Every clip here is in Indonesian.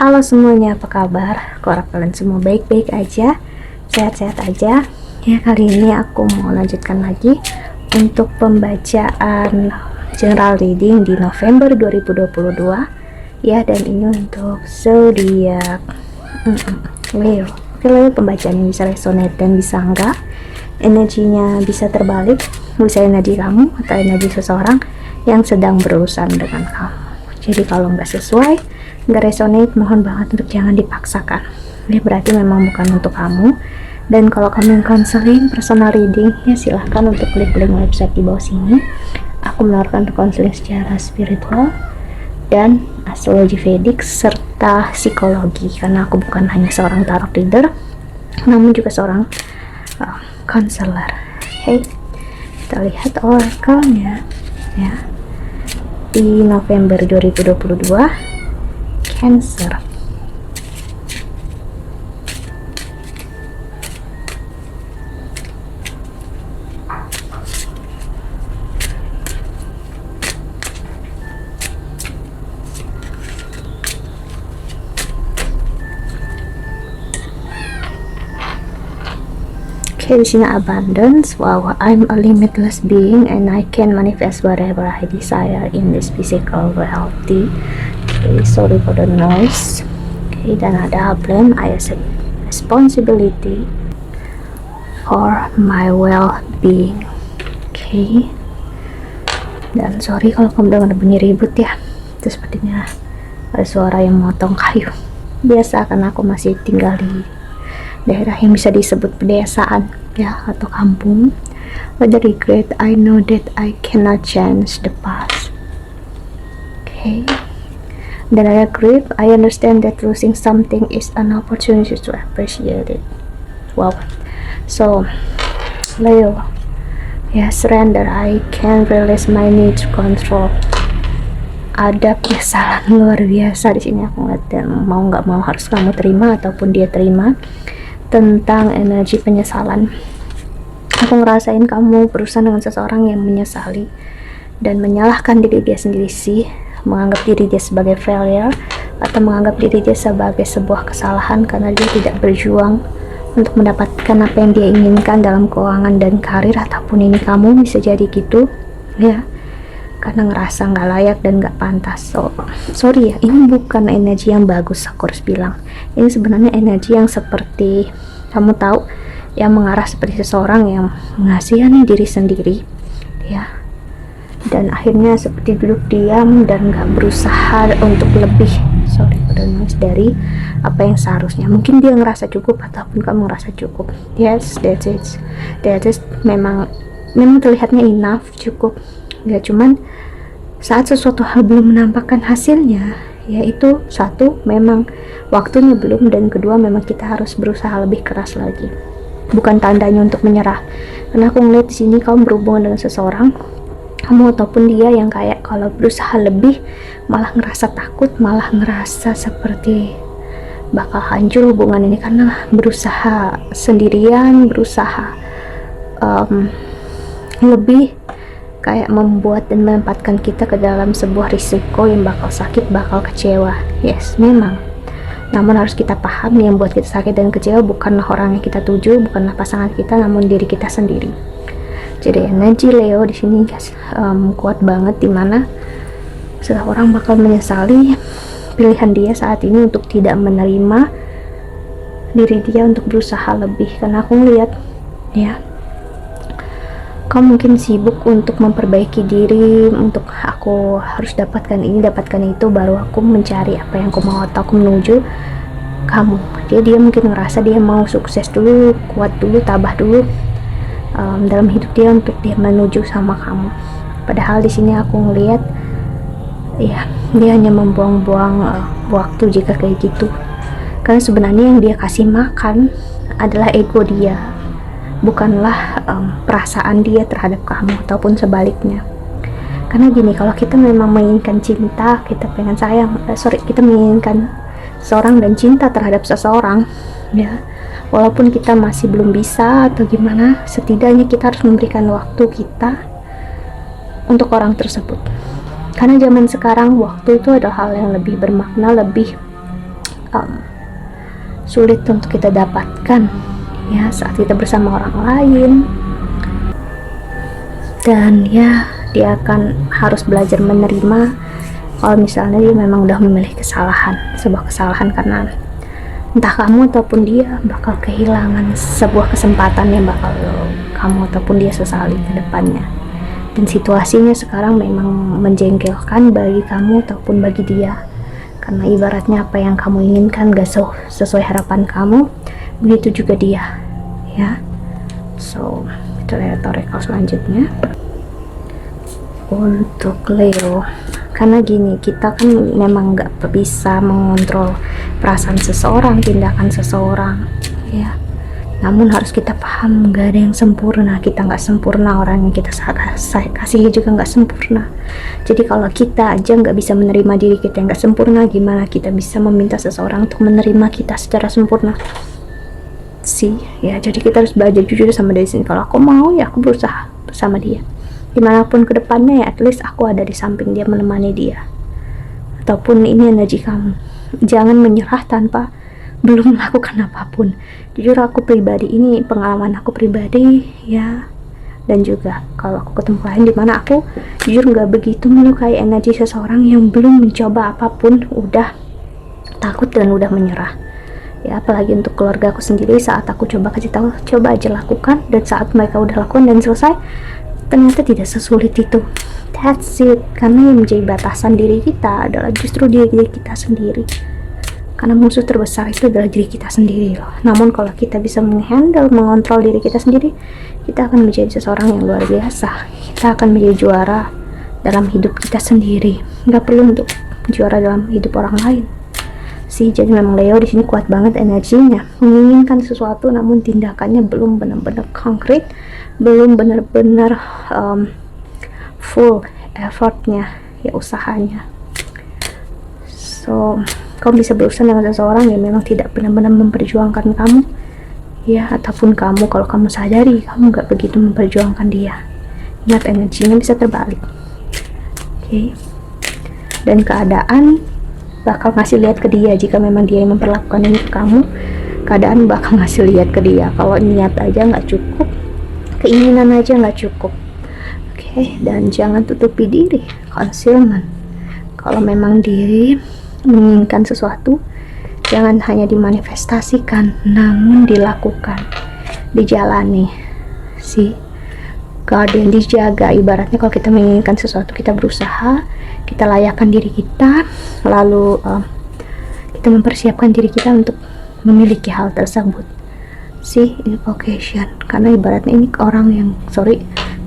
Halo semuanya, apa kabar? Harap kalian semua baik-baik aja, sehat-sehat aja. Ya, kali ini aku mau lanjutkan lagi untuk pembacaan general reading di November 2022. Ya, dan ini untuk zodiak Leo. Oke, Leo, pembacaannya bisa resonate dan bisa enggak. Energinya bisa terbalik, bisa energi kamu atau energi seseorang yang sedang berurusan dengan kamu. Jadi kalau nggak sesuai, nggak resonate, mohon banget untuk jangan dipaksakan. Ini berarti memang bukan untuk kamu. Dan kalau kamu yang counseling, personal reading, ya silahkan untuk klik link website di bawah sini. Aku menawarkan untuk counseling secara spiritual dan astrologi Vedic serta psikologi, karena aku bukan hanya seorang tarot reader, namun juga seorang counselor. Hey, kita lihat oracle-nya ya di November 2022 Cancer. Okay, di sini abundance. Wow, I'm a limitless being and I can manifest whatever I desire in this physical reality. Okay, sorry for the noise. Okay, dan ada plan. I accept responsibility for my well-being. Okay, dan sorry kalau kamu dengar bunyi ribut ya. Itu sepertinya ada suara yang memotong kayu. Biasa, karena aku masih tinggal di daerah yang bisa disebut pedesaan ya, atau kampung. With the regret, I know that I cannot change the past. Okay, dan ada grief. I understand that losing something is an opportunity to appreciate it. Wow. So Leo, ya, surrender. I can release my need to control. Ada penyesalan luar biasa di sini aku ngeliat, dan mau nggak mau harus kamu terima ataupun dia terima tentang energi penyesalan. Aku ngerasain kamu berurusan dengan seseorang yang menyesali dan menyalahkan diri dia sendiri sih, menganggap diri dia sebagai failure atau menganggap diri dia sebagai sebuah kesalahan karena dia tidak berjuang untuk mendapatkan apa yang dia inginkan dalam keuangan dan karir, ataupun ini kamu bisa jadi gitu ya, karena ngerasa nggak layak dan nggak pantas. So, sorry ya, ini bukan energi yang bagus, aku harus bilang. Ini sebenarnya energi yang seperti kamu tahu, yang mengarah seperti seseorang yang mengasihani diri sendiri ya, dan akhirnya seperti duduk diam dan nggak berusaha untuk lebih, sorry pada noise, dari apa yang seharusnya. Mungkin dia ngerasa cukup ataupun kamu ngerasa cukup. Yes, that's it. Memang terlihatnya enough, cukup. Nggak, cuman saat sesuatu hal belum menampakkan hasilnya, yaitu satu, memang waktunya belum, dan kedua, memang kita harus berusaha lebih keras lagi. Bukan tandanya untuk menyerah, karena aku ngeliat di sini kamu berhubungan dengan seseorang, kamu ataupun dia, yang kayak kalau berusaha lebih malah ngerasa takut, malah ngerasa seperti bakal hancur hubungan ini karena berusaha sendirian, berusaha lebih, kayak membuat dan menempatkan kita ke dalam sebuah risiko yang bakal sakit, bakal kecewa. Yes, memang. Namun harus kita paham, yang buat kita sakit dan kecewa bukanlah orang yang kita tuju, bukanlah pasangan kita, namun diri kita sendiri. Jadi energi Leo di sini guys, kuat banget, dimana seseorang bakal menyesali pilihan dia saat ini untuk tidak menerima diri dia untuk berusaha lebih. Karena aku ngeliat ya, kamu mungkin sibuk untuk memperbaiki diri, untuk aku harus dapatkan ini, dapatkan itu, baru aku mencari apa yang aku mau, atau aku menuju kamu. Jadi dia mungkin ngerasa dia mau sukses dulu, kuat dulu, tabah dulu dalam hidup dia untuk dia menuju sama kamu. Padahal di sini aku ngelihat ya, dia hanya membuang-buang waktu jika kayak gitu. Karena sebenarnya yang dia kasih makan adalah ego dia, bukanlah perasaan dia terhadap kamu, ataupun sebaliknya. Karena gini, kalau kita memang menginginkan cinta, kita pengen sayang, kita menginginkan seseorang dan cinta terhadap seseorang ya, walaupun kita masih belum bisa atau gimana, setidaknya kita harus memberikan waktu kita untuk orang tersebut. Karena zaman sekarang waktu itu adalah hal yang lebih bermakna, lebih sulit untuk kita dapatkan ya saat kita bersama orang lain. Dan ya, dia akan harus belajar menerima kalau misalnya dia memang udah memilih sebuah kesalahan, karena entah kamu ataupun dia bakal kehilangan sebuah kesempatan yang bakal kamu ataupun dia sesali ke depannya. Dan situasinya sekarang memang menjengkelkan bagi kamu ataupun bagi dia, karena ibaratnya apa yang kamu inginkan gak sesuai harapan kamu, begitu juga dia ya. So itu oracle selanjutnya untuk Leo. Karena gini, kita kan memang gak bisa mengontrol perasaan seseorang, tindakan seseorang ya, namun harus kita paham gak ada yang sempurna. Kita gak sempurna, orang yang kita kasih juga gak sempurna. Jadi kalau kita aja gak bisa menerima diri kita yang gak sempurna, gimana kita bisa meminta seseorang untuk menerima kita secara sempurna sih ya. Jadi kita harus belajar jujur sama diri sendiri. Kalau aku mau ya aku berusaha bersama dia dimanapun ke depannya, ya at least aku ada di samping dia menemani dia. Ataupun ini energi kamu, jangan menyerah tanpa belum melakukan apapun. Jujur aku pribadi, ini pengalaman aku pribadi ya, dan juga kalau aku ketemu klien dimana aku jujur nggak begitu menyukai energi seseorang yang belum mencoba apapun, udah takut dan udah menyerah ya. Apalagi untuk keluarga aku sendiri, saat aku coba kasih tahu coba aja lakukan, dan saat mereka udah lakukan dan selesai, ternyata tidak sesulit itu. That's it. Karena yang menjadi batasan diri kita adalah justru diri kita sendiri, karena musuh terbesar itu adalah diri kita sendiri loh. Namun kalau kita bisa mengontrol diri kita sendiri, kita akan menjadi seseorang yang luar biasa. Kita akan menjadi juara dalam hidup kita sendiri, nggak perlu untuk juara dalam hidup orang lain sih. Jadi memang Leo di sini kuat banget energinya, menginginkan sesuatu namun tindakannya belum benar-benar konkret, belum benar-benar full effortnya ya, usahanya. So kamu bisa berusaha dengan seseorang yang memang tidak benar-benar memperjuangkan kamu ya, ataupun kamu kalau kamu sadari kamu nggak begitu memperjuangkan dia, ingat energinya bisa terbalik. Oke. Dan keadaan bakal ngasih lihat ke dia, jika memang dia yang memperlakukan ini ke kamu, keadaan bakal ngasih lihat ke dia kalau niat aja nggak cukup, keinginan aja nggak cukup. Oke. Dan jangan tutupi diri, concealment. Kalau memang diri menginginkan sesuatu, jangan hanya dimanifestasikan namun dilakukan, dijalani sih. Guardian, dijaga. Ibaratnya kalau kita menginginkan sesuatu, kita berusaha, kita layakkan diri kita, lalu kita mempersiapkan diri kita untuk memiliki hal tersebut sih. Invocation, karena ibaratnya ini orang yang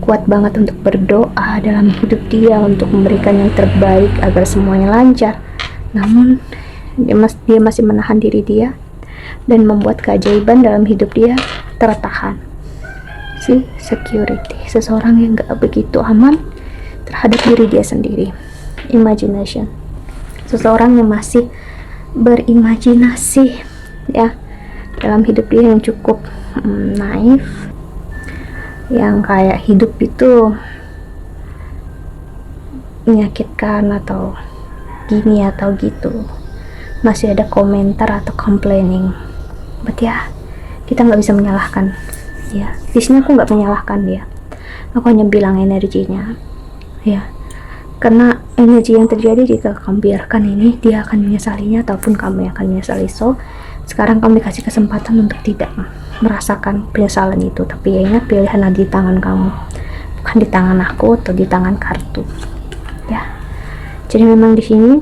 kuat banget untuk berdoa dalam hidup dia, untuk memberikan yang terbaik agar semuanya lancar, namun dia masih menahan diri dia dan membuat keajaiban dalam hidup dia tertahan sih. Security, seseorang yang gak begitu aman terhadap diri dia sendiri. Imagination, seseorang yang masih berimajinasi ya dalam hidup dia, yang cukup naif, yang kayak hidup itu menyakitkan atau gini atau gitu, masih ada komentar atau complaining. But ya, kita nggak bisa menyalahkan ya. Di sini aku nggak menyalahkan dia, aku hanya bilang energinya ya, karena energi yang terjadi jika kamu biarkan ini, dia akan menyesalinya ataupun kamu yang akan menyesali. So sekarang kamu dikasih kesempatan untuk tidak merasakan penyesalan itu, tapi ya ingat, pilihan ada di tangan kamu, bukan di tangan aku atau di tangan kartu ya. Jadi memang di sini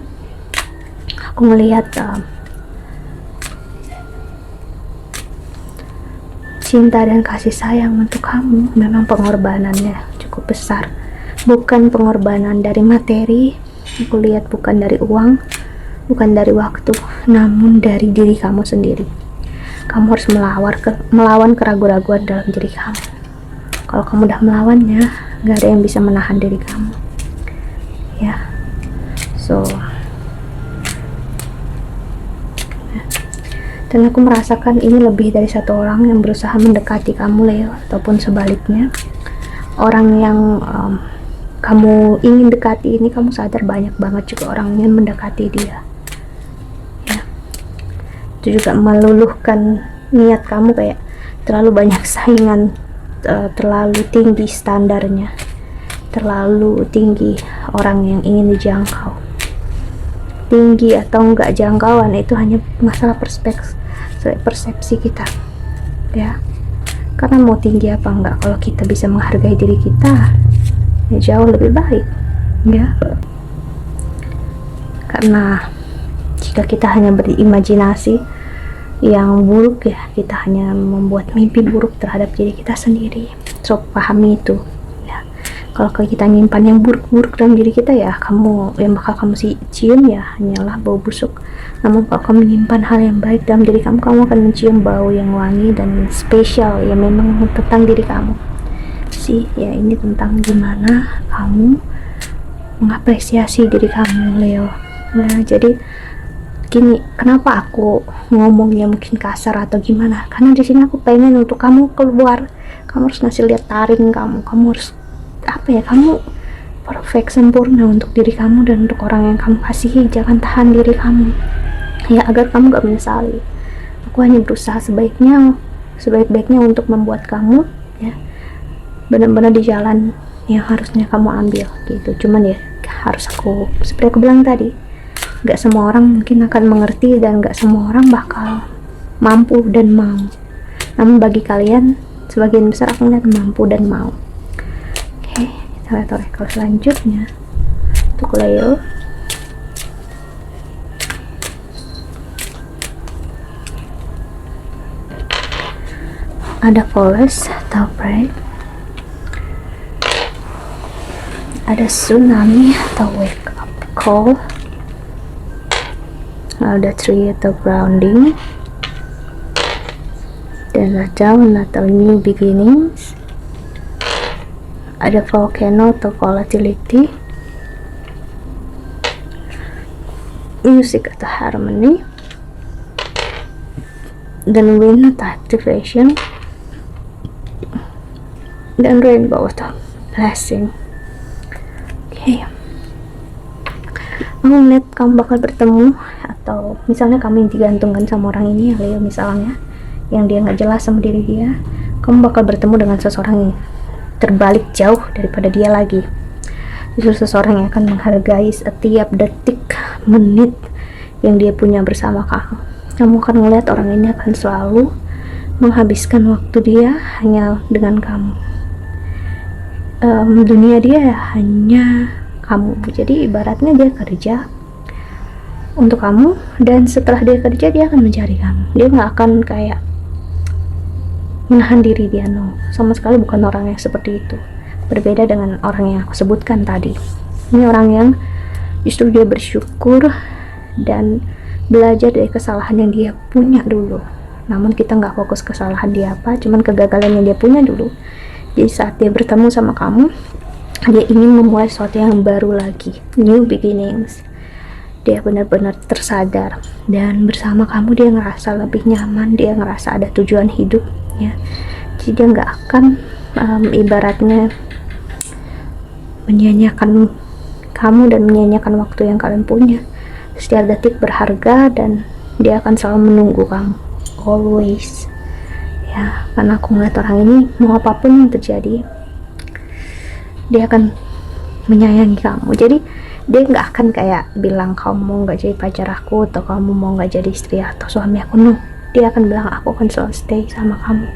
aku melihat cinta dan kasih sayang untuk kamu, memang pengorbanannya cukup besar. Bukan pengorbanan dari materi, aku lihat bukan dari uang, bukan dari waktu, namun dari diri kamu sendiri. Kamu harus melawan keraguan-raguan dalam diri kamu. Kalau kamu udah melawannya, gak ada yang bisa menahan diri kamu ya. So dan aku merasakan ini lebih dari satu orang yang berusaha mendekati kamu, Leo, ataupun sebaliknya. Orang yang kamu ingin dekati ini, kamu sadar banyak banget juga orang yang mendekati dia ya. itu juga meluluhkan niat kamu, kayak terlalu banyak saingan, terlalu tinggi standarnya, terlalu tinggi orang yang ingin dijangkau. Tinggi atau enggak jangkauan itu hanya masalah persepsi kita ya, karena mau tinggi apa enggak, kalau kita bisa menghargai diri kita ya jauh lebih baik ya. Karena jika kita hanya berimajinasi yang buruk ya, kita hanya membuat mimpi buruk terhadap diri kita sendiri. So pahami itu ya. Kalau kita nyimpan yang buruk-buruk dalam diri kita ya, kamu yang bakal kamu cium ya hanyalah bau busuk. Namun kalau kamu menyimpan hal yang baik dalam diri kamu, kamu akan mencium bau yang wangi dan spesial yang memang tentang diri kamu sih ya. Ini tentang gimana kamu mengapresiasi diri kamu, Leo. Nah, jadi gini, kenapa aku ngomongnya mungkin kasar atau gimana, karena di sini aku pengen untuk kamu keluar, kamu harus ngasih lihat taring kamu harus apa ya, kamu perfect, sempurna untuk diri kamu dan untuk orang yang kamu kasihi. Jangan tahan diri kamu ya, agar kamu gak menyesali. Aku hanya berusaha sebaik-baiknya untuk membuat kamu ya benar-benar di jalan yang harusnya kamu ambil gitu. Cuman ya harus seperti aku bilang tadi, gak semua orang mungkin akan mengerti dan gak semua orang bakal mampu dan mau. Namun bagi kalian, sebagian besar aku lihat mampu dan mau. Oke, kita lihat oracle selanjutnya untuk Leo. Ada Polaris atau Break, ada Tsunami atau Wake Up Call, ada Tree atau Grounding, dan ada Down atau New Beginnings, ada Volcano atau Volatility, Music atau Harmony, dan Wind atau Activation, dan Rainbow atau Blessing. Oke, aku ngeliat kamu bakal bertemu, atau misalnya kamu yang digantungkan sama orang ini ya Leo, misalnya yang dia nggak jelas sama diri dia, kamu bakal bertemu dengan seseorang yang terbalik jauh daripada dia lagi. Justru seseorang yang akan menghargai setiap detik, menit yang dia punya bersama kamu. Kamu akan ngeliat orang ini akan selalu menghabiskan waktu dia hanya dengan kamu. Dunia dia hanya kamu. Jadi ibaratnya dia kerja untuk kamu, dan setelah dia kerja dia akan mencari kamu. Dia nggak akan kayak menahan diri dia, no, sama sekali bukan orang yang seperti itu. Berbeda dengan orang yang aku sebutkan tadi. Ini orang yang justru dia bersyukur dan belajar dari kesalahan yang dia punya dulu. Namun kita nggak fokus kesalahan dia apa, cuman kegagalan yang dia punya dulu. Jadi saat dia bertemu sama kamu, dia ingin memulai sesuatu yang baru lagi, new beginnings. Dia benar-benar tersadar, dan bersama kamu dia ngerasa lebih nyaman, dia ngerasa ada tujuan hidup ya. Jadi dia nggak akan ibaratnya menyanyiakan kamu dan menyanyiakan waktu yang kalian punya. Setiap detik berharga dan dia akan selalu menunggu kamu, always ya. Karena aku ngeliat orang ini, mau apapun yang terjadi dia akan menyayangi kamu. Jadi dia nggak akan kayak bilang kamu mau nggak jadi pacar aku, atau kamu mau nggak jadi istri atau suami aku, no. Dia akan bilang aku akan selalu stay sama kamu.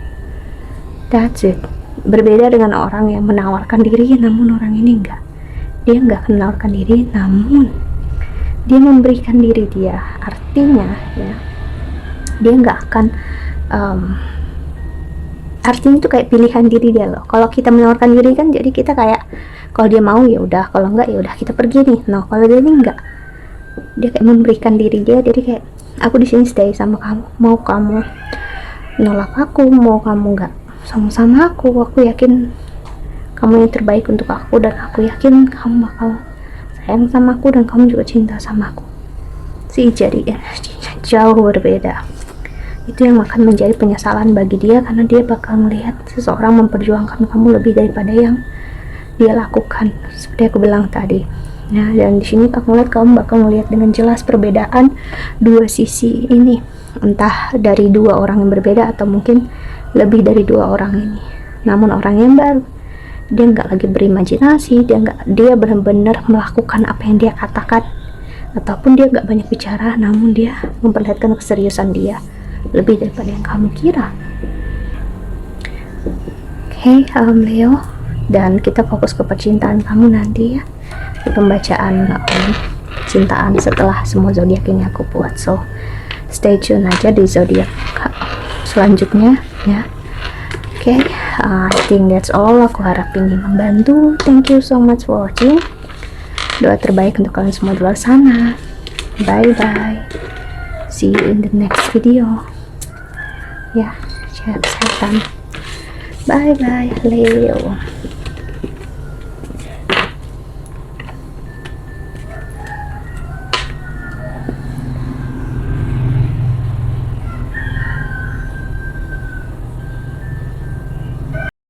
That's it. Berbeda dengan orang yang menawarkan diri, namun orang ini enggak. Dia nggak akan menawarkan diri, namun dia memberikan diri dia. Artinya ya, dia nggak akan artinya itu kayak pilihan diri dia loh. Kalau kita menawarkan diri kan jadi kita kayak kalau dia mau ya udah, kalau enggak ya udah kita pergi nih. No, kalau dia ini enggak. Dia kayak memberikan diri dia, jadi kayak aku di sini stay sama kamu. Mau kamu nolak aku, mau kamu enggak sama-sama aku yakin kamu yang terbaik untuk aku, dan aku yakin kamu bakal sayang sama aku dan kamu juga cinta sama aku. Jadi energinya jauh berbeda. Itu yang akan menjadi penyesalan bagi dia, karena dia bakal melihat seseorang memperjuangkan kamu lebih daripada yang dia lakukan. Seperti aku bilang tadi, Ya, dan di sini aku lihat kamu bakal melihat dengan jelas perbedaan dua sisi ini, entah dari dua orang yang berbeda atau mungkin lebih dari dua orang ini. Namun orang yang baru, dia nggak lagi berimajinasi, dia benar-benar melakukan apa yang dia katakan, ataupun dia nggak banyak bicara, namun dia memperlihatkan keseriusan dia lebih daripada yang kamu kira. Oke, Leo, dan kita fokus ke percintaan kamu nanti ya, di pembacaan cintaan setelah semua zodiak ini aku buat. So stay tune aja di zodiak selanjutnya ya. Oke, I think that's all. Aku harap ini membantu. Thank you so much for watching. Doa terbaik untuk kalian semua di luar sana. Bye bye, see you in the next video ya. Jaga kesehatan. Bye bye Leo.